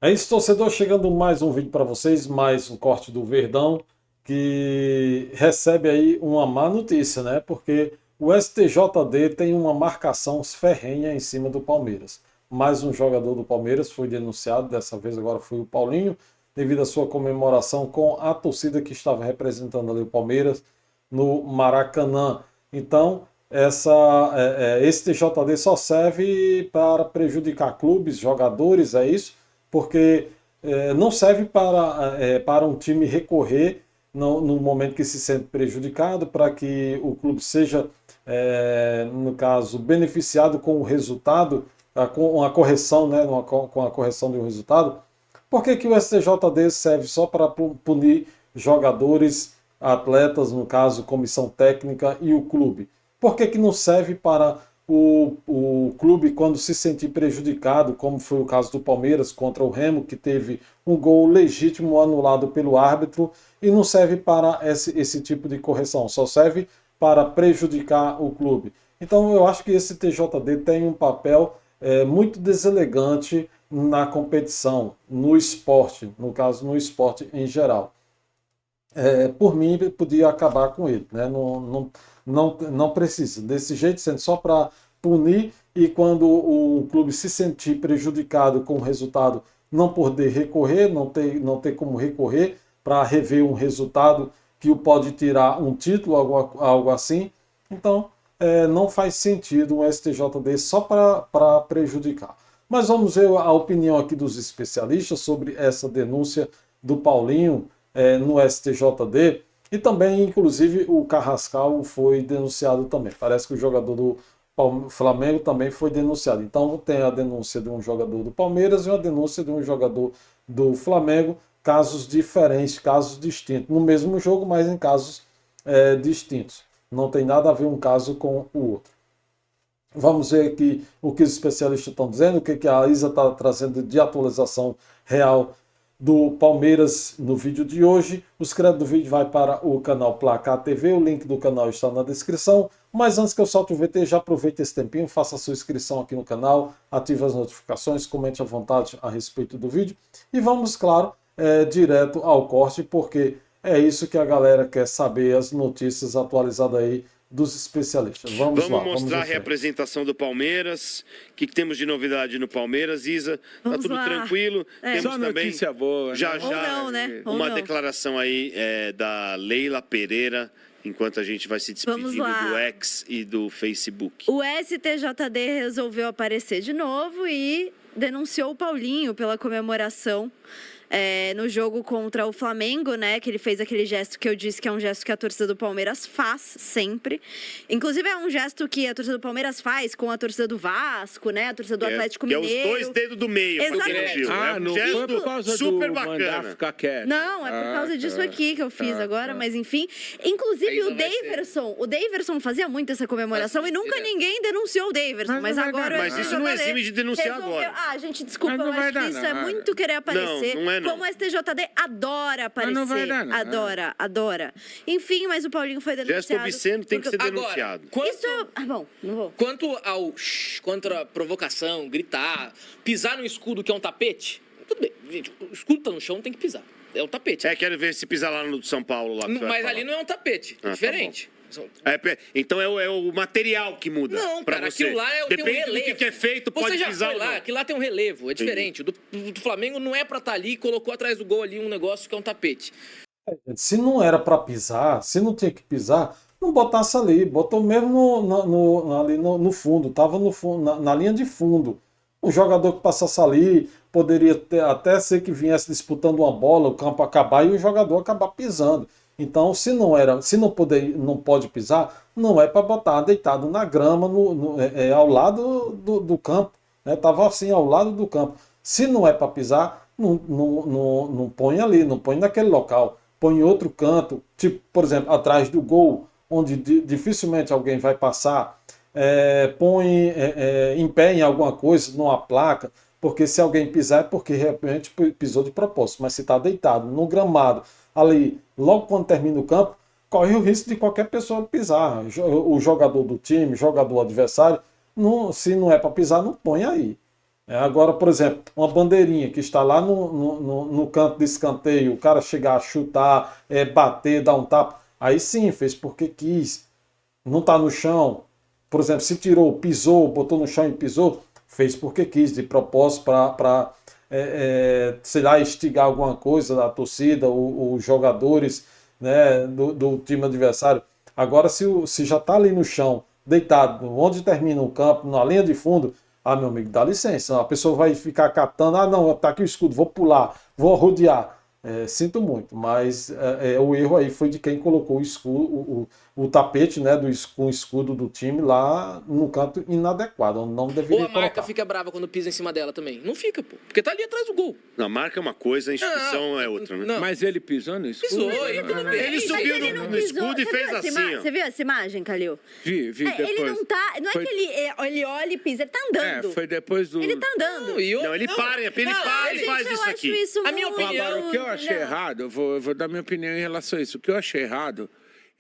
É isso, torcedor, chegando mais um vídeo para vocês, mais um corte do Verdão, que recebe aí uma má notícia, né? Porque o STJD tem uma marcação ferrenha em cima do Palmeiras. Mais um jogador do Palmeiras foi denunciado, dessa vez agora foi o Paulinho, devido à sua comemoração com a torcida que estava representando ali o Palmeiras no Maracanã. Então, esse TJD só serve para prejudicar clubes, jogadores, é isso? Porque não serve para um time recorrer no momento que se sente prejudicado, para que o clube seja, no caso, beneficiado com o resultado, com a correção, né, com a correção de um resultado. Por que, que o STJD serve só para punir jogadores, atletas, no caso, comissão técnica e o clube? Por que, que não serve para o clube quando se sentir prejudicado, como foi o caso do Palmeiras contra o Remo, que teve um gol legítimo anulado pelo árbitro, e não serve para esse tipo de correção, só serve para prejudicar o clube. Então eu acho que esse TJD tem um papel muito deselegante na competição, no esporte, no caso no esporte em geral. Por mim, podia acabar com ele, né? Não precisa. Desse jeito, sendo só para punir, e quando o clube se sentir prejudicado com o resultado, não poder recorrer, não ter como recorrer para rever um resultado que o pode tirar um título, algo assim. Então, não faz sentido um STJD só para prejudicar. Mas vamos ver a opinião aqui dos especialistas sobre essa denúncia do Paulinho no STJD, e também, inclusive, o Carrascal foi denunciado também. Parece que o jogador do Flamengo também foi denunciado. Então tem a denúncia de um jogador do Palmeiras e uma denúncia de um jogador do Flamengo, casos diferentes, casos distintos, no mesmo jogo, mas em casos distintos. Não tem nada a ver um caso com o outro. Vamos ver aqui o que os especialistas estão dizendo, o que a Isa está trazendo de atualização real do Palmeiras no vídeo de hoje. Os créditos do vídeo vai para o canal Placar TV, o link do canal está na descrição. Mas antes que eu solte o VT, já aproveite esse tempinho, faça a sua inscrição aqui no canal, ative as notificações, comente à vontade a respeito do vídeo. E vamos, claro, direto ao corte, porque é isso que a galera quer saber, as notícias atualizadas aí dos especialistas. Vamos lá, Vamos mostrar a representação do Palmeiras. O que temos de novidade no Palmeiras, Isa? Tá tudo tranquilo. Temos Só também notícia boa, já né? Né? uma declaração aí da Leila Pereira, enquanto a gente vai se despedindo do X e do Facebook. O STJD resolveu aparecer de novo e denunciou o Paulinho pela comemoração no jogo contra o Flamengo, né? Que ele fez aquele gesto que eu disse que é um gesto que a torcida do Palmeiras faz sempre. Inclusive, é um gesto que a torcida do Palmeiras faz com a torcida do Vasco, né? A torcida do Atlético Mineiro. É os dois dedos do meio. Exatamente. Um gesto foi por causa super do bacana. Ficar quieto. Não, é por causa disso aqui que eu fiz agora, mas enfim. Inclusive o Daverson fazia muito essa comemoração e nunca ninguém denunciou o Daverson, mas agora Mas isso não exime de denunciar agora. Gente, desculpa, eu acho que isso é muito querer aparecer. Não. Como o STJD adora aparecer. Não vai dar, não. Adora. Enfim, mas o Paulinho foi denunciado. Gesto obsceno tem que ser denunciado. Bom, não vou. Quanto à provocação, gritar, pisar no escudo que é um tapete, tudo bem, gente, o escudo tá no chão, tem que pisar. É o tapete. Quero ver se pisar lá no São Paulo. Lá, Mas ali não é um tapete, é diferente. Então é o material que muda. Não, pra cara, você. aquilo lá tem um Depende relevo. do que é feito, pode Você já pisar foi ou não. lá, aquilo lá tem um relevo, é diferente. O do Flamengo não é pra estar ali e colocou atrás do gol ali um negócio que é um tapete. Se não era para pisar, se não tinha que pisar, não botasse ali, botou mesmo ali no fundo, estava no fundo, na linha de fundo. Um jogador que passasse ali poderia até ser que viesse disputando uma bola, o campo acabar e o jogador acabar pisando. Então, se não pode pisar, não é para botar deitado na grama, ao lado do campo. Estava assim, ao lado do campo. Se não é para pisar, não põe ali, não põe naquele local. Põe em outro canto, tipo, por exemplo, atrás do gol, onde dificilmente alguém vai passar. Põe em pé em alguma coisa, numa placa, porque se alguém pisar é porque realmente pisou de propósito. Mas se está deitado no gramado, ali, logo quando termina o campo, corre o risco de qualquer pessoa pisar. O jogador do time, jogador adversário, se não é para pisar, não põe aí. Agora, por exemplo, uma bandeirinha que está lá no canto de escanteio, o cara chegar a chutar, bater, dar um tapa, aí sim, fez porque quis. Não está no chão, por exemplo, se tirou, pisou, botou no chão e pisou, fez porque quis, de propósito para sei lá, instigar alguma coisa da torcida, os jogadores, né, do time adversário. Agora, se já está ali no chão, deitado, onde termina o campo, na linha de fundo, meu amigo, dá licença. A pessoa vai ficar catando, não, tá aqui o escudo, vou pular, vou rodear. Sinto muito, mas o erro aí foi de quem colocou o escudo, o tapete, né, com o escudo do time lá no canto inadequado, onde não deveria colocar. Ou a marca colocar. fica brava quando pisa em cima dela também. Não fica, pô. Porque tá ali atrás do gol. Não, a marca é uma coisa, a instituição é outra, né? Não. Mas ele pisou no escudo? Pisou, e tudo bem. Ele subiu no escudo e fez assim, ó. Você viu essa imagem, Calil? Vi depois. Ele não tá. Não Foi- é que ele olha e pisa, ele tá andando. Foi depois do... Ele tá andando. Não, ele para e faz Gente, eu isso acho aqui. isso A minha muito- opinião- Agora, o que eu achei Não. errado, eu vou dar minha opinião em relação a isso. O que eu achei errado,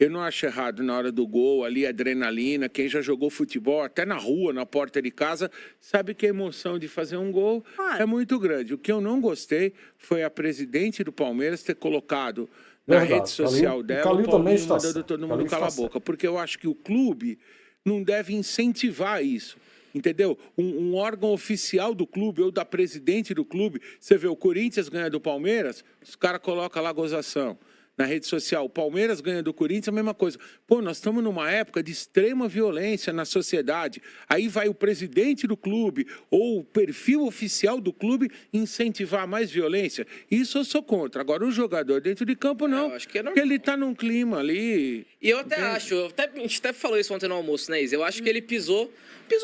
eu não acho errado na hora do gol, ali, adrenalina. Quem já jogou futebol, até na rua, na porta de casa, sabe que a emoção de fazer um gol Claro. é muito grande. O que eu não gostei foi a presidente do Palmeiras ter colocado na Verdade. rede social Calil- dela, Calil o também Paulinho está mandando certo. todo mundo Calil calar a está boca. Porque eu acho que o clube não deve incentivar isso. Entendeu? Um órgão oficial do clube ou da presidente do clube, você vê o Corinthians ganha do Palmeiras, os caras colocam lá gozação. Na rede social, o Palmeiras ganha do Corinthians, a mesma coisa. Pô, nós estamos numa época de extrema violência na sociedade. Aí vai o presidente do clube ou o perfil oficial do clube incentivar mais violência. Isso eu sou contra. Agora, o jogador dentro de campo, não. Eu acho que é normal. Porque ele tá num clima ali... E eu até acho, a gente até falou isso ontem no almoço, né, Isa? Eu acho que ele pisou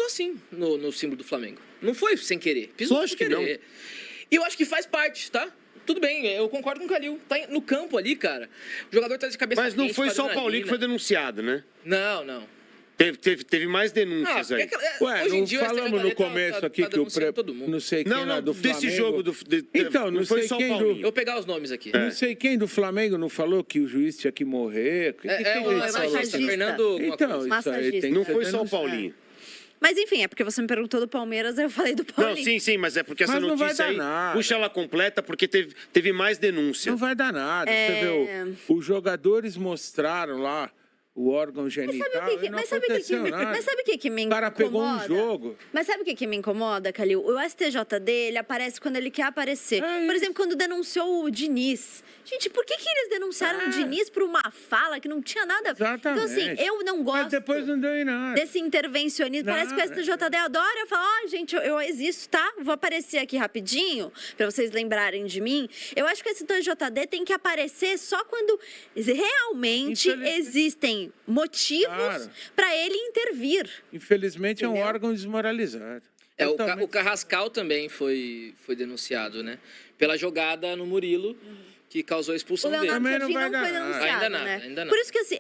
sim no símbolo do Flamengo. Não foi sem querer, pisou Lógico sem que querer. E eu acho que faz parte, tá? Tudo bem, eu concordo com o Calil. Tá no campo ali, cara. O jogador tá de cabeça Mas não quente, foi com só o adrenalina. Paulinho que foi denunciado, né? Não. Teve mais denúncias aí. Ué, hoje em não dia o falamos STJD no começo aqui que o denunciando todo mundo. não sei quem Não, lá do Flamengo... desse jogo Então, não foi sei só o quem do- Paulinho. Eu vou pegar os nomes aqui. Não sei quem do Flamengo não falou que o juiz tinha que morrer. Que o a gente falou? massagista Fernando... alguma Então, coisa. isso aí tem que Não ser foi só o denunciado. Paulinho. Mas enfim, é porque você me perguntou do Palmeiras, aí eu falei do Não, Paulinho. sim, mas é porque essa Mas não vai notícia dar aí, nada. puxa ela completa, porque teve mais denúncia. Não vai dar nada. Você vê, os jogadores mostraram lá o órgão genital e não aconteceu nada. Mas sabe o que me O incomoda? cara pegou um jogo. Mas sabe o que me incomoda, Calil? O STJD, ele aparece quando ele quer aparecer. É Por isso. exemplo, quando denunciou o Diniz. Gente, por que eles denunciaram o Diniz por uma fala que não tinha nada a ver? Exatamente. Então, assim, eu não gosto Mas depois não deu em nada. desse intervencionismo. Parece que o STJD adora. Eu falo, gente, eu existo, tá? Vou aparecer aqui rapidinho, pra vocês lembrarem de mim. Eu acho que esse STJD tem que aparecer só quando realmente Infelizmente. existem motivos Claro. pra ele intervir. Infelizmente é um Entendeu? órgão desmoralizado. O Totalmente. Carrascal também foi denunciado, né? Pela jogada no Murilo, que causou a O expulsão dele. Leonardo Também não Jardim vai não dar foi nada. denunciado, Ainda não, né? ainda não. Por isso que assim,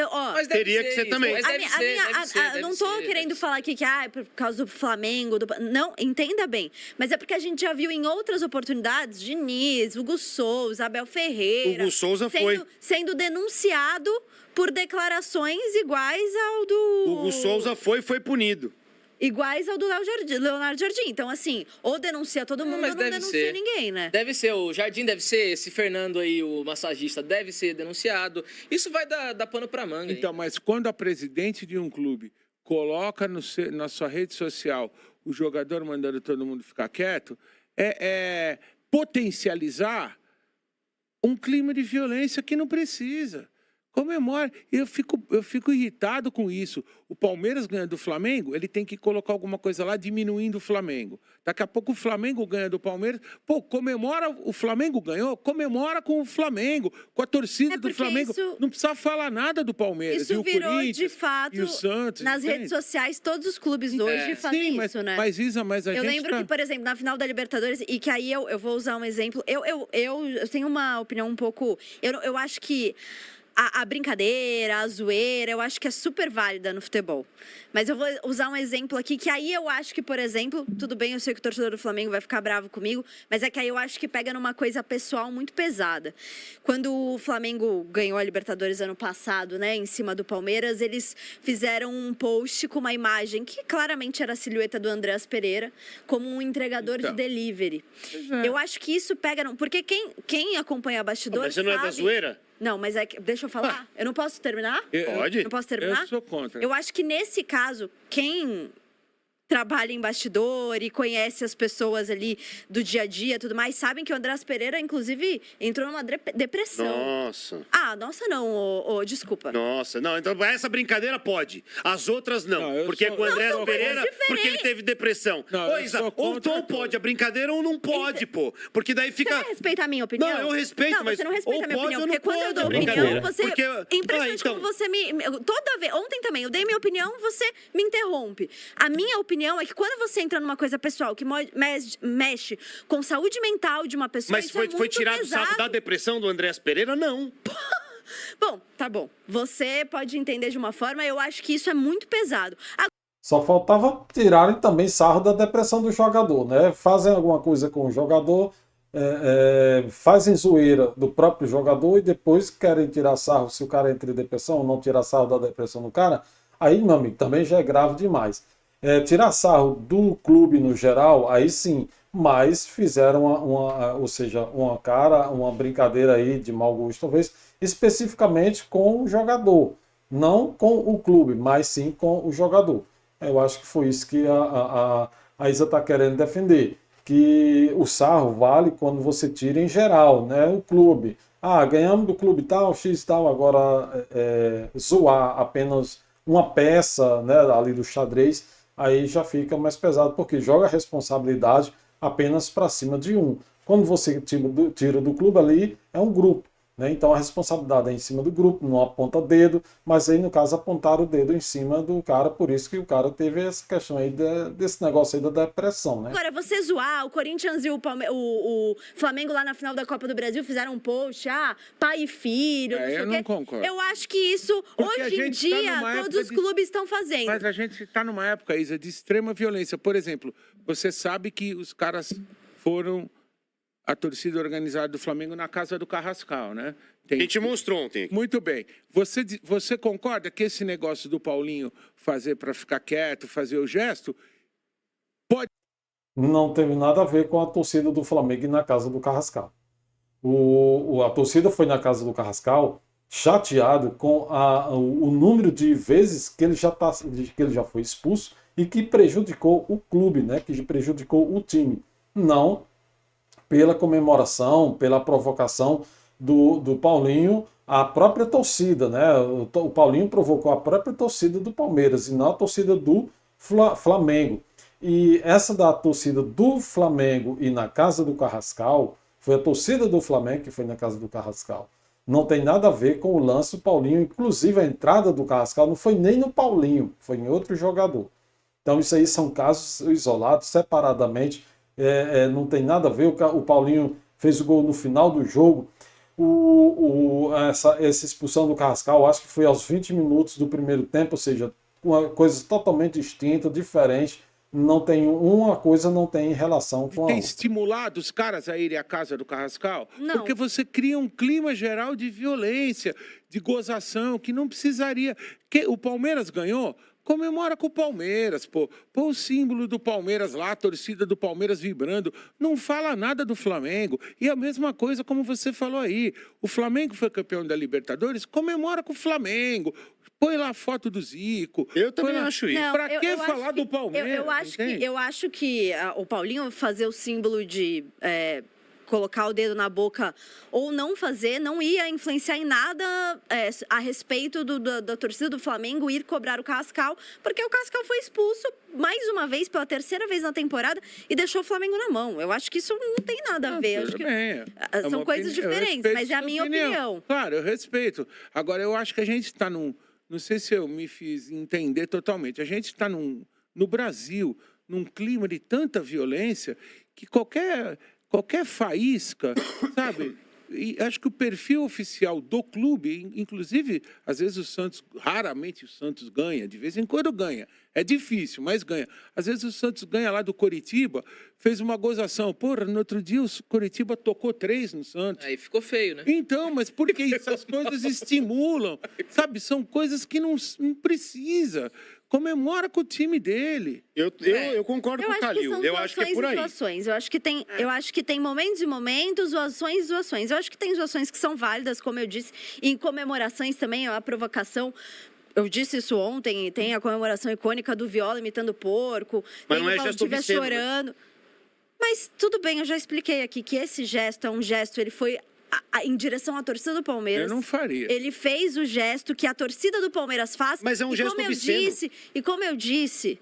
ó, Mas deve Teria que ser isso, também. mas a deve minha- ser, a- deve ser, eu não tô deve querendo ser. falar aqui que é por causa do Flamengo. Não, entenda bem. Mas é porque a gente já viu em outras oportunidades, Diniz, Hugo Souza, Abel Ferreira. Hugo Souza foi. Sendo denunciado por declarações iguais ao do. Hugo Souza foi punido. Iguais ao do Leonardo Jardim. Então, assim, ou denuncia todo mundo mas ou não deve denuncia ser. ninguém, né? Deve ser, o Jardim deve ser, esse Fernando aí, o massagista, deve ser denunciado. Isso vai dar pano pra manga. hein? Então, mas quando a presidente de um clube coloca na sua rede social o jogador mandando todo mundo ficar quieto, é potencializar um clima de violência que não precisa. Comemora. Eu fico irritado com isso. O Palmeiras ganha do Flamengo, ele tem que colocar alguma coisa lá diminuindo o Flamengo. Daqui a pouco o Flamengo ganha do Palmeiras. Pô, comemora, o Flamengo ganhou, comemora com o Flamengo, com a torcida É do porque Flamengo. isso- Não precisa falar nada do Palmeiras. e Isso o virou, Corinthians, de fato, e o Santos. nas entende? redes sociais, todos os clubes hoje fazem Sim, isso, né? Mas, Isa, a Eu gente lembro tá... que, por exemplo, na final da Libertadores, e que aí eu vou usar um exemplo, eu tenho uma opinião um pouco. Eu acho que a brincadeira, a zoeira, eu acho que é super válida no futebol. Mas eu vou usar um exemplo aqui, que aí eu acho que, por exemplo, tudo bem, eu sei que o torcedor do Flamengo vai ficar bravo comigo, mas é que aí eu acho que pega numa coisa pessoal muito pesada. Quando o Flamengo ganhou a Libertadores ano passado, né, em cima do Palmeiras, eles fizeram um post com uma imagem que claramente era a silhueta do Andreas Pereira, como um entregador de delivery. Eu acho que isso pega... Porque quem acompanha bastidores Mas você não é da zoeira? Não, mas é que... Deixa eu falar. Eu não posso terminar? Pode. Não posso terminar? Eu sou contra. Eu acho que nesse caso, quem trabalha em bastidor e conhece as pessoas ali do dia a dia e tudo mais, sabem que o Andreas Pereira, inclusive, entrou numa depressão. Nossa. Ah, nossa não, desculpa. Nossa, não, então essa brincadeira pode. As outras não. Não, porque com o Andrés são Pereira, coisas porque ele teve depressão. Não, eu sou ou contra então pode a brincadeira ou não pode, pô. Porque daí Você fica... vai respeitar a minha opinião? Não, eu respeito, não, mas você não respeita ou a minha pode opinião, ou não porque quando eu pode dou a opinião, brincadeira. você... Porque... É impressionante então... como você me... Toda vez... Ontem também, eu dei minha opinião, você me interrompe. A minha opinião é que quando você entra numa coisa pessoal que mexe com saúde mental de uma pessoa, Mas isso é foi muito tirado o sarro pesado. da depressão do Andrés Pereira? Não. Bom, tá bom. Você pode entender de uma forma, eu acho que isso é muito pesado. Só faltava tirarem também sarro da depressão do jogador, né? Fazem alguma coisa com o jogador, fazem zoeira do próprio jogador e depois querem tirar sarro se o cara entra em depressão ou não tirar sarro da depressão do cara. Aí, meu amigo, também já é grave demais. Tirar sarro do clube no geral, aí sim, mas fizeram uma brincadeira aí de mau gosto, talvez, especificamente com o jogador. Não com o clube, mas sim com o jogador. Eu acho que foi isso que a Isa está querendo defender. Que o sarro vale quando você tira em geral, né? O clube. Ah, ganhamos do clube tal, X tal, agora zoar apenas uma peça, né, ali do xadrez, aí já fica mais pesado, porque joga a responsabilidade apenas para cima de um. Quando você tira do clube ali, é um grupo, né? Então a responsabilidade é em cima do grupo, não aponta dedo, mas aí no caso apontaram o dedo em cima do cara, por isso que o cara teve essa questão aí desse negócio aí da depressão, né? Agora, você zoar, o Corinthians e o Flamengo lá na final da Copa do Brasil fizeram um post, pai e filho, não sei eu o quê. não concordo. Eu acho que isso, Porque a hoje em gente tá dia, numa todos época os clubes estão fazendo. Mas a gente está numa época, Isa, de extrema violência. Por exemplo, você sabe que os caras foram a torcida organizada do Flamengo na casa do Carrascal, né? A gente mostrou ontem. Muito bem. Você concorda que esse negócio do Paulinho fazer para ficar quieto, fazer o gesto, pode... Não teve nada a ver com a torcida do Flamengo na casa do Carrascal. A torcida foi na casa do Carrascal chateado com o número de vezes que ele já foi expulso e que prejudicou o clube, né? Que prejudicou o time. Não pela comemoração, pela provocação do Paulinho, a própria torcida, né? O Paulinho provocou a própria torcida do Palmeiras e não a torcida do Flamengo. E essa da torcida do Flamengo e na casa do Carrascal, foi a torcida do Flamengo que foi na casa do Carrascal. Não tem nada a ver com o lance do Paulinho, inclusive a entrada do Carrascal não foi nem no Paulinho, foi em outro jogador. Então isso aí são casos isolados, separadamente, não tem nada a ver. O Paulinho fez o gol no final do jogo. Essa expulsão do Carrascal, acho que foi aos 20 minutos do primeiro tempo, ou seja, uma coisa totalmente distinta, diferente. Não tem uma coisa, não tem relação com a outra. Tem estimulado os caras a irem à casa do Carrascal? Não. Porque você cria um clima geral de violência, de gozação, que não precisaria. O Palmeiras ganhou? Comemora com o Palmeiras, pô. Pô o símbolo do Palmeiras lá, a torcida do Palmeiras vibrando. Não fala nada do Flamengo. E a mesma coisa como você falou aí. O Flamengo foi campeão da Libertadores, comemora com o Flamengo. Põe lá a foto do Zico. Eu também acho isso. Pra que falar do Palmeiras? Eu acho que o Paulinho fazer o símbolo de colocar o dedo na boca ou não fazer, não ia influenciar em nada a respeito da torcida do Flamengo ir cobrar o Carrascal, porque o Carrascal foi expulso mais uma vez, pela terceira vez na temporada, e deixou o Flamengo na mão. Eu acho que isso não tem nada a ver. Acho que são coisas diferentes, mas é a minha opinião. Claro, eu respeito. Agora, eu acho que a gente está num... Não sei se eu me fiz entender totalmente. A gente está no Brasil, num clima de tanta violência, que qualquer faísca, sabe, e acho que o perfil oficial do clube, inclusive, às vezes o Santos, raramente o Santos ganha, de vez em quando ganha. É difícil, mas ganha. Às vezes o Santos ganha lá do Coritiba, fez uma gozação. Porra, no outro dia o Coritiba tocou 3 no Santos. Aí ficou feio, né? Então, mas porque essas coisas estimulam, sabe? São coisas que não precisa. Comemora com o time dele. Eu concordo com o Calil. Eu acho que é por aí. Zoações. Eu acho que tem momentos e momentos, zoações e zoações. Eu acho que tem zoações que são válidas, como eu disse, em comemorações também, a provocação. Eu disse isso ontem, tem a comemoração icônica do Viola imitando o porco. Mas tem não é o gesto Valdívia obsceno, chorando. Mas tudo bem, eu já expliquei aqui que esse gesto é um gesto, ele foi em direção à torcida do Palmeiras. Eu não faria. Ele fez o gesto que a torcida do Palmeiras faz. Mas é um gesto obsceno. Como eu disse,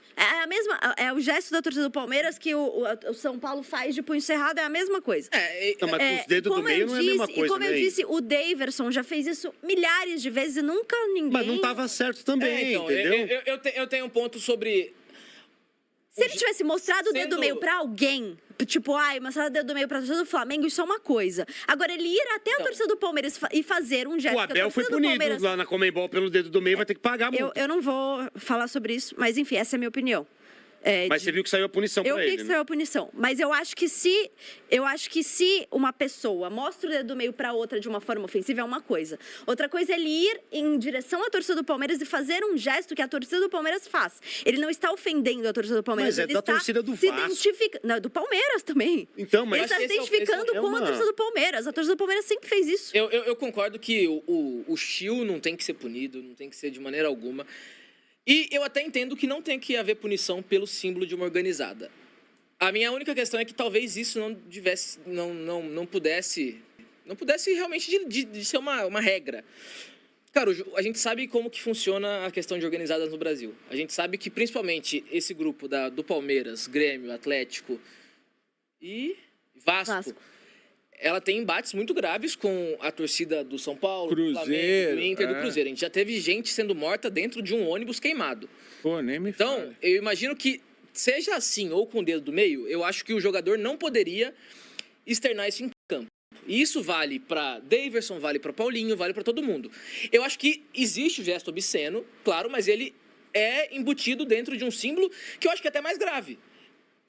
é o gesto da torcida do Palmeiras que o São Paulo faz de punho cerrado, é a mesma coisa. Não, mas com os dedos do meio não é a mesma coisa, e como né? eu disse, o Daverson já fez isso milhares de vezes e nunca ninguém... Mas não estava certo também, Então, entendeu? eu tenho um ponto sobre... Se ele tivesse mostrado o dedo do meio pra alguém, tipo, mostrado o dedo do meio pra torcida do Flamengo, isso é uma coisa. Agora, ele ir até a torcida do Palmeiras e fazer um gesto... O Abel foi punido lá na Conmebol pelo dedo do meio, vai ter que pagar a multa. Eu não vou falar sobre isso, mas enfim, essa é a minha opinião. Mas você viu que saiu a punição pra ele, Eu vi que saiu a punição. Mas eu acho que se uma pessoa mostra o dedo do meio para outra de uma forma ofensiva, é uma coisa. Outra coisa é ele ir em direção à torcida do Palmeiras e fazer um gesto que a torcida do Palmeiras faz. Ele não está ofendendo a torcida do Palmeiras. Mas é ele da está torcida do se Vasco. Não, do Palmeiras também. Então, mas ele está se identificando com a torcida do Palmeiras. A torcida do Palmeiras sempre fez isso. Eu concordo que o Chil não tem que ser punido, não tem que ser de maneira alguma. E eu até entendo que não tem que haver punição pelo símbolo de uma organizada. A minha única questão é que talvez isso não pudesse realmente de ser uma regra. Cara, a gente sabe como que funciona a questão de organizadas no Brasil. A gente sabe que principalmente esse grupo do Palmeiras, Grêmio, Atlético e Vasco. Ela tem embates muito graves com a torcida do São Paulo, do Flamengo, do Inter, do Cruzeiro. A gente já teve gente sendo morta dentro de um ônibus queimado. Pô, nem me Então, fale. eu imagino que, seja assim ou com o dedo do meio, eu acho que o jogador não poderia externar isso em campo. E isso vale para Daverson, vale para Paulinho, vale para todo mundo. Eu acho que existe o gesto obsceno, claro, mas ele é embutido dentro de um símbolo que eu acho que é até mais grave.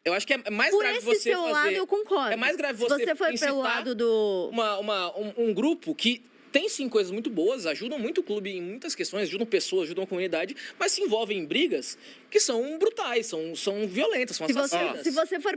Eu acho que é mais grave você fazer... Por esse seu lado, eu concordo. É mais grave Se você for pelo lado do... um grupo que tem, sim, coisas muito boas, ajudam muito o clube em muitas questões, ajudam pessoas, ajudam a comunidade, mas se envolvem em brigas que são brutais, são violentas, são assassinas. Se você for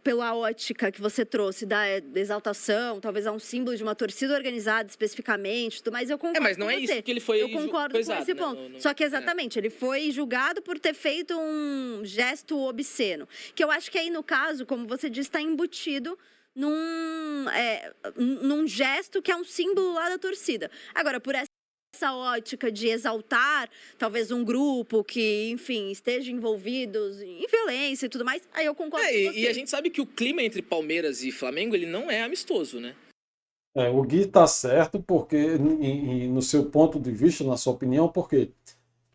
pela ótica que você trouxe da exaltação, talvez a um símbolo de uma torcida organizada especificamente, mas eu concordo mas não com é você. isso que ele foi Eu concordo com esse ponto. Só que exatamente, ele foi julgado por ter feito um gesto obsceno. Que eu acho que aí, no caso, como você disse, está embutido num gesto que é um símbolo lá da torcida. Agora, por essa ótica de exaltar talvez um grupo que, enfim, esteja envolvidos em violência e tudo mais, aí eu concordo com você. E a gente sabe que o clima entre Palmeiras e Flamengo, ele não é amistoso, né? O Gui está certo, porque no seu ponto de vista, na sua opinião, porque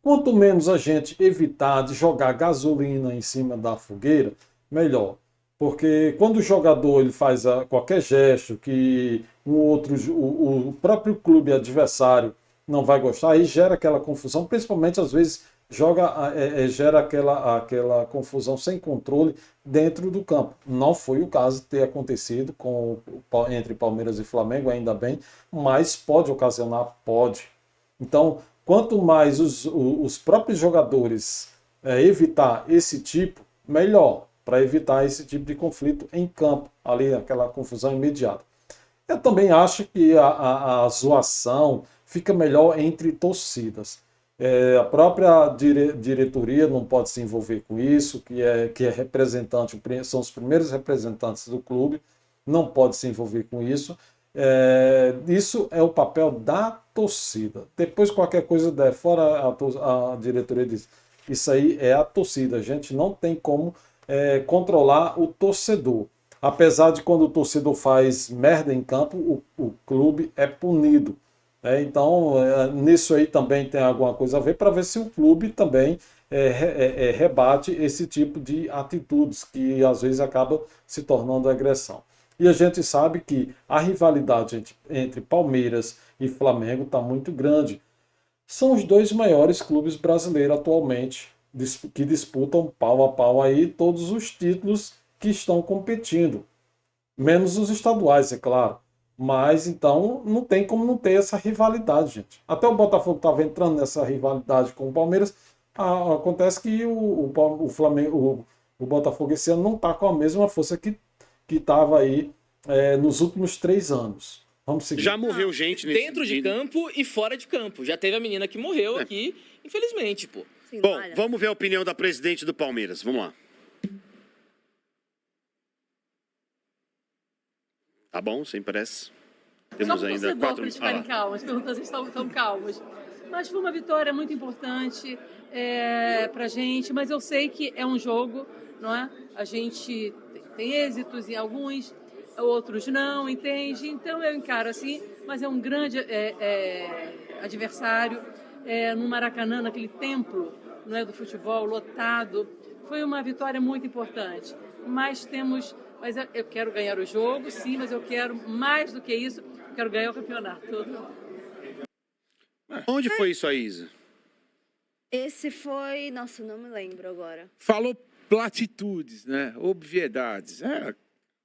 quanto menos a gente evitar de jogar gasolina em cima da fogueira, melhor. Porque quando o jogador ele faz qualquer gesto que o próprio clube adversário não vai gostar, aí gera aquela confusão, principalmente às vezes gera aquela confusão sem controle dentro do campo. Não foi o caso de ter acontecido entre Palmeiras e Flamengo, ainda bem, mas pode ocasionar, pode. Então, quanto mais os próprios jogadores evitar esse tipo, melhor, para evitar esse tipo de conflito em campo, ali aquela confusão imediata. Eu também acho que a zoação fica melhor entre torcidas. A própria diretoria não pode se envolver com isso, que é representante, são os primeiros representantes do clube, não pode se envolver com isso. Isso é o papel da torcida. Depois qualquer coisa der fora, a diretoria diz, isso aí é a torcida, a gente não tem como controlar o torcedor. Apesar de quando o torcedor faz merda em campo, o clube é punido. Então, nisso aí também tem alguma coisa a ver, para ver se o clube também rebate esse tipo de atitudes, que às vezes acaba se tornando agressão. E a gente sabe que a rivalidade entre Palmeiras e Flamengo está muito grande. São os dois maiores clubes brasileiros atualmente, que disputam pau a pau aí todos os títulos que estão competindo. Menos os estaduais, é claro. Mas então não tem como não ter essa rivalidade, gente. Até o Botafogo estava entrando nessa rivalidade com o Palmeiras. Acontece que o Flamengo, o Botafogo esse ano não está com a mesma força que estava aí nos últimos 3 anos. Vamos seguir. Já morreu gente nesse Dentro de campo e fora de campo. Já teve a menina que morreu aqui, infelizmente, pô. Sim, Bom, olha. vamos ver a opinião da presidente do Palmeiras. Vamos lá. Tá bom, sem pressa. Temos Só ainda 4 para eles ficarem calmos, perguntando se estão calmos. Mas foi uma vitória muito importante para a gente, mas eu sei que é um jogo, não é? A gente tem êxitos em alguns, outros não, entende? Então eu encaro assim, mas é um grande adversário no Maracanã, naquele templo, não é, do futebol lotado. Foi uma vitória muito importante, mas eu quero ganhar o jogo, sim, mas eu quero mais do que isso, eu quero ganhar o campeonato. Onde foi isso aí, Isa? Esse foi... Nossa, não me lembro agora. Falou platitudes, né? Obviedades. O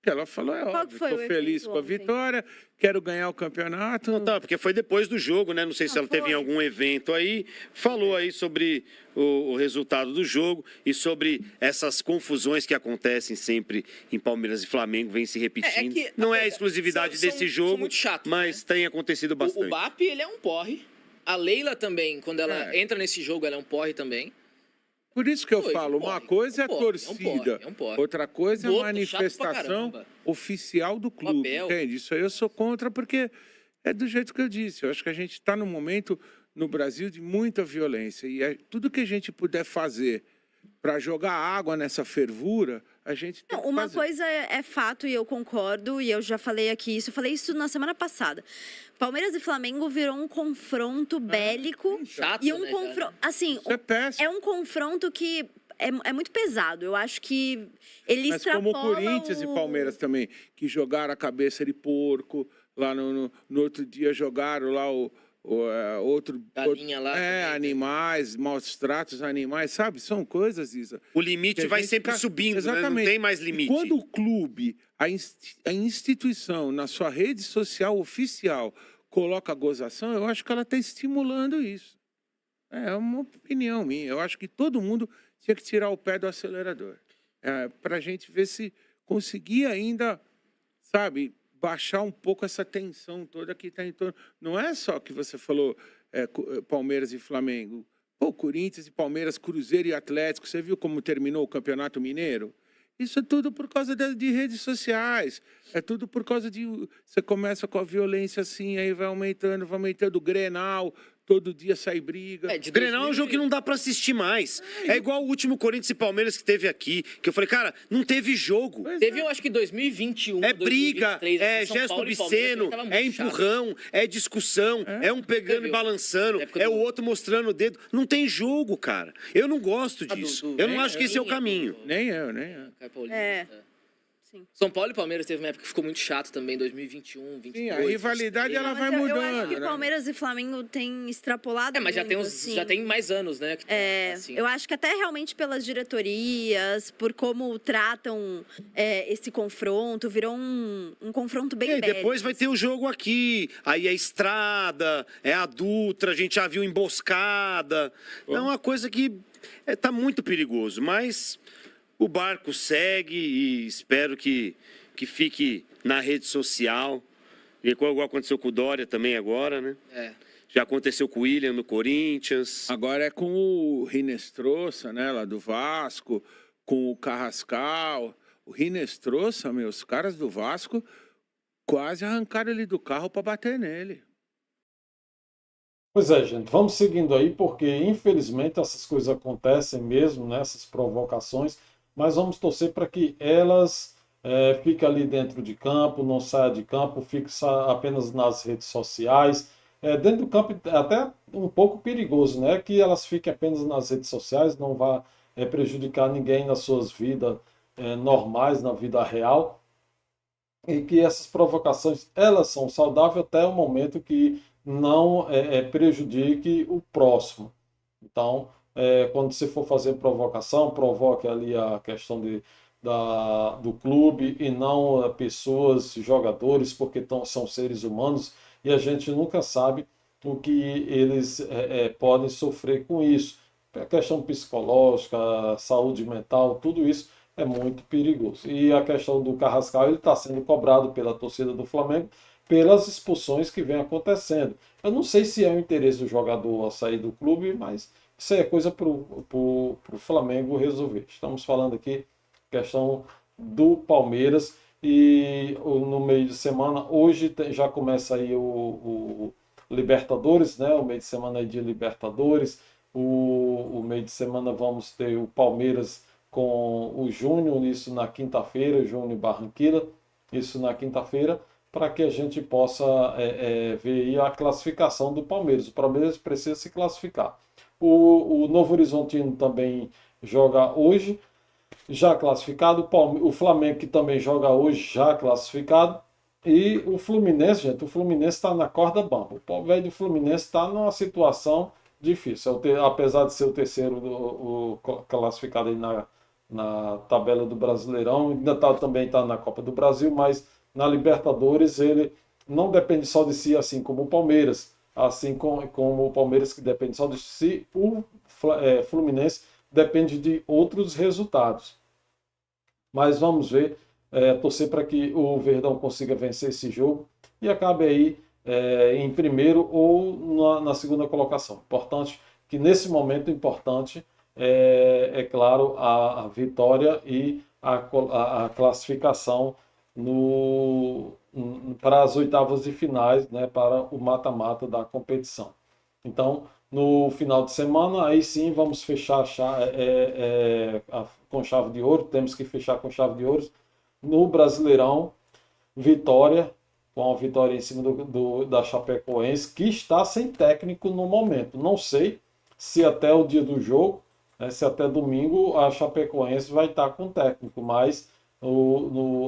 que ela falou é Qual óbvio. que foi Estou o feliz evento com a ontem? vitória, quero ganhar o campeonato. Não, tá, porque foi depois do jogo, né? Não sei se ela teve em foi. algum evento aí. Falou aí sobre o resultado do jogo e sobre essas confusões que acontecem sempre em Palmeiras e Flamengo, vem se repetindo. que, não é a são- exclusividade são- desse são jogo, muito chatos, mas tem acontecido bastante. O BAP, ele é um porre. A Leila também, quando ela entra nesse jogo, ela é um porre também. Por isso que eu Foi, falo, um porre, uma coisa é a um porre, torcida, é um porre. outra coisa é a Outro chato pra manifestação caramba. oficial do clube, Abel. entende? Isso aí eu sou contra porque é do jeito que eu disse. Eu acho que a gente está num momento no Brasil de muita violência e tudo que a gente puder fazer para jogar água nessa fervura, a gente tem Não, que uma fazer. coisa é fato e eu concordo, e eu já falei aqui isso, eu falei isso na semana passada. Palmeiras e Flamengo virou um confronto bélico Chato, e um né, confronto, assim, Isso é péssimo. é um confronto que é muito pesado. Eu acho que ele Mas como extrapola Corinthians e Palmeiras também, que jogaram a cabeça de porco, lá no outro dia jogaram lá outro... Galinha lá também, né? animais, maus tratos a animais, sabe? São coisas, Isa. O limite que a vai gente sempre tá- subindo, né? Não Exatamente. tem mais E limite. quando o clube, a instituição, na sua rede social oficial, coloca a gozação, eu acho que ela está estimulando isso. É uma opinião minha. Eu acho que todo mundo tinha que tirar o pé do acelerador. Para a gente ver se conseguia ainda, sabe, baixar um pouco essa tensão toda que está em torno. Não é só que você falou Palmeiras e Flamengo. Pô, Corinthians e Palmeiras, Cruzeiro e Atlético. Você viu como terminou o Campeonato Mineiro? Isso é tudo por causa de redes sociais. É tudo por causa de... Você começa com a violência assim, aí vai aumentando o Grenal, todo dia sai briga. De Grenal é um 2000 jogo que não dá pra assistir mais. É igual o último Corinthians e Palmeiras que teve aqui, que eu falei, cara, não teve jogo. Teve, eu acho que 2021, É briga, 2023, é São gesto Paulo e Palmeiras, obsceno, tava muito é chato. empurrão, é discussão, é um pegando Teve e balançando, época é do- o outro mostrando o dedo. Não tem jogo, cara. Eu não gosto disso. Eu não acho que esse é o caminho. Nem eu. Caio Paulista. Sim. São Paulo e Palmeiras teve uma época que ficou muito chato também, 2021, 22. Sim, a rivalidade 23. ela Mas vai eu mudando, acho que né? Palmeiras e Flamengo têm extrapolado Mas já tem, muito, uns, assim. já tem mais anos, né? Que assim. Eu acho que até realmente pelas diretorias, por como tratam esse confronto, virou um confronto bem E aí, bélico. depois vai ter o jogo aqui, aí é estrada, é a Dutra, a gente já viu emboscada. É uma coisa que tá muito perigoso, mas o barco segue e espero que fique na rede social. E igual aconteceu com o Dória também agora, né? Já aconteceu com o William no Corinthians. Agora é com o Rinestrosa, né, lá do Vasco, com o Carrascal. O Rinestrosa, os caras do Vasco quase arrancaram ele do carro para bater nele. Pois é, gente, vamos seguindo aí, porque infelizmente essas coisas acontecem mesmo, né, essas provocações, mas vamos torcer para que elas fiquem ali dentro de campo, não saia de campo, fique apenas nas redes sociais. Dentro do campo é até um pouco perigoso, né, que elas fiquem apenas nas redes sociais, não vá prejudicar ninguém nas suas vidas normais, na vida real. e que essas provocações elas são saudáveis até o momento que não prejudique o próximo. Então, quando você for fazer provocação, provoque ali a questão do clube e não pessoas, jogadores, porque são seres humanos e a gente nunca sabe o que eles podem sofrer com isso. A questão psicológica, saúde mental, tudo isso é muito perigoso. E a questão do Carrascal, ele está sendo cobrado pela torcida do Flamengo pelas expulsões que vem acontecendo. Eu não sei se é o interesse do jogador a sair do clube, mas isso é coisa para o Flamengo resolver. Estamos falando aqui questão do Palmeiras e no meio de semana, hoje já começa aí o Libertadores, né? O meio de semana aí de Libertadores. O meio de semana vamos ter o Palmeiras com o Júnior, isso na quinta-feira, Júnior Barranquilla, isso na quinta-feira, para que a gente possa ver aí a classificação do Palmeiras. O Palmeiras precisa se classificar. O Novo Horizontino também joga hoje, já classificado. O Flamengo, que também joga hoje, já classificado. E o Fluminense, gente, o Fluminense está na corda bamba. O povo velho do Fluminense está numa situação difícil. Apesar de ser o terceiro classificado aí na tabela do Brasileirão, ainda também está na Copa do Brasil, mas na Libertadores ele não depende só de si, assim como o Palmeiras. Assim como o Palmeiras, que depende só de si, o Fluminense depende de outros resultados. Mas vamos ver, torcer para que o Verdão consiga vencer esse jogo e acabe aí em primeiro ou na segunda colocação. Importante que nesse momento importante claro, a vitória e a classificação para as oitavas de finais, né, para o mata-mata da competição. Então, no final de semana, aí sim vamos fechar com chave de ouro, temos que fechar com chave de ouro no Brasileirão, vitória, com a vitória em cima da Chapecoense, que está sem técnico no momento. Não sei se até o dia do jogo, né, se até domingo a Chapecoense vai estar com técnico, mas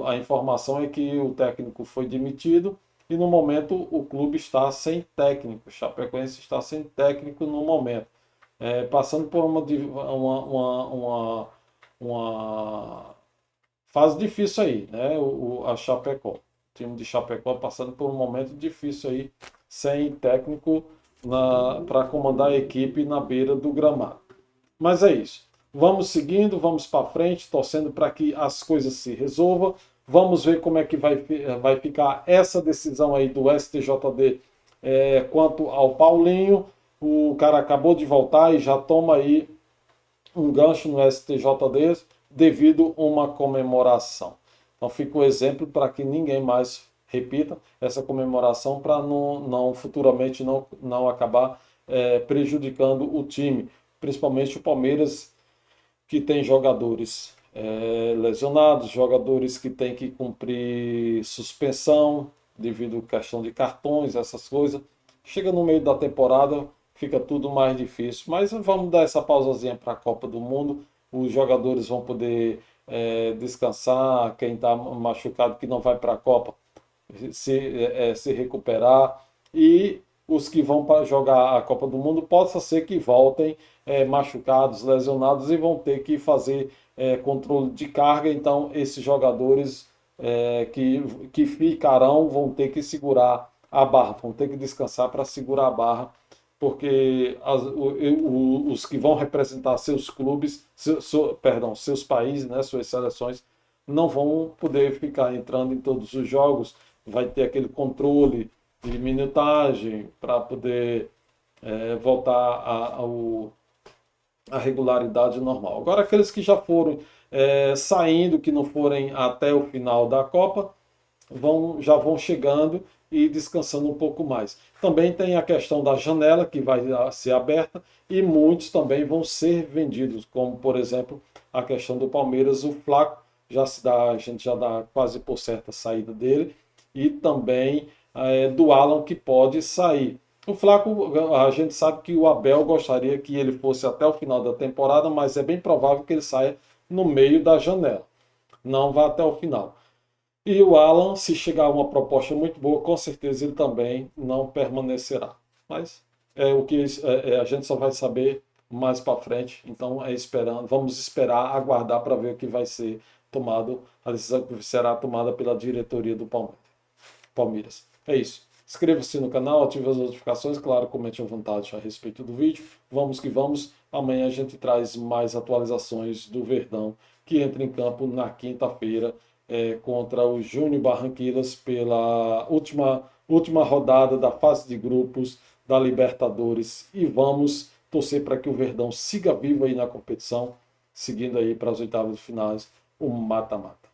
a informação é que o técnico foi demitido e no momento o clube está sem técnico. O Chapecoense está sem técnico no momento, passando por uma fase difícil aí, né? A Chapecó, o time de Chapecó passando por um momento difícil aí, sem técnico para comandar a equipe na beira do gramado. Mas é isso. Vamos seguindo, vamos para frente, torcendo para que as coisas se resolvam. Vamos ver como é que vai ficar essa decisão aí do STJD quanto ao Paulinho. O cara acabou de voltar e já toma aí um gancho no STJD devido a uma comemoração. Então fica o exemplo para que ninguém mais repita essa comemoração para futuramente não acabar prejudicando o time, principalmente o Palmeiras, que tem jogadores lesionados, jogadores que têm que cumprir suspensão devido à questão de cartões, essas coisas. Chega no meio da temporada, fica tudo mais difícil. Mas vamos dar essa pausazinha para a Copa do Mundo. Os jogadores vão poder descansar, quem está machucado que não vai para a Copa se recuperar. E os que vão para jogar a Copa do Mundo, possa ser que voltem machucados, lesionados e vão ter que fazer controle de carga. Então, esses jogadores que ficarão vão ter que segurar a barra, vão ter que descansar para segurar a barra, porque os que vão representar seus clubes, seus países, né, suas seleções, não vão poder ficar entrando em todos os jogos. Vai ter aquele controle de minutagem para poder voltar à regularidade normal. Agora, aqueles que já foram saindo, que não forem até o final da Copa, já vão chegando e descansando um pouco mais. Também tem a questão da janela, que vai ser aberta, e muitos também vão ser vendidos, como, por exemplo, a questão do Palmeiras. O Flaco, a gente já dá quase por certa a saída dele, e também do Alan, que pode sair. O Flaco, a gente sabe que o Abel gostaria que ele fosse até o final da temporada, mas é bem provável que ele saia no meio da janela, não vá até o final. E o Alan, se chegar uma proposta muito boa, com certeza ele também não permanecerá. Mas é o que a gente só vai saber mais para frente. Então vamos esperar, aguardar para ver o que vai ser tomado, a decisão que será tomada pela diretoria do Palmeiras. É isso. Inscreva-se no canal, ative as notificações, claro, comente à vontade a respeito do vídeo. Vamos que vamos. Amanhã a gente traz mais atualizações do Verdão, que entra em campo na quinta-feira contra o Júnior Barranquillas pela última rodada da fase de grupos da Libertadores. E vamos torcer para que o Verdão siga vivo aí na competição, seguindo aí para as oitavas de finais, o mata-mata.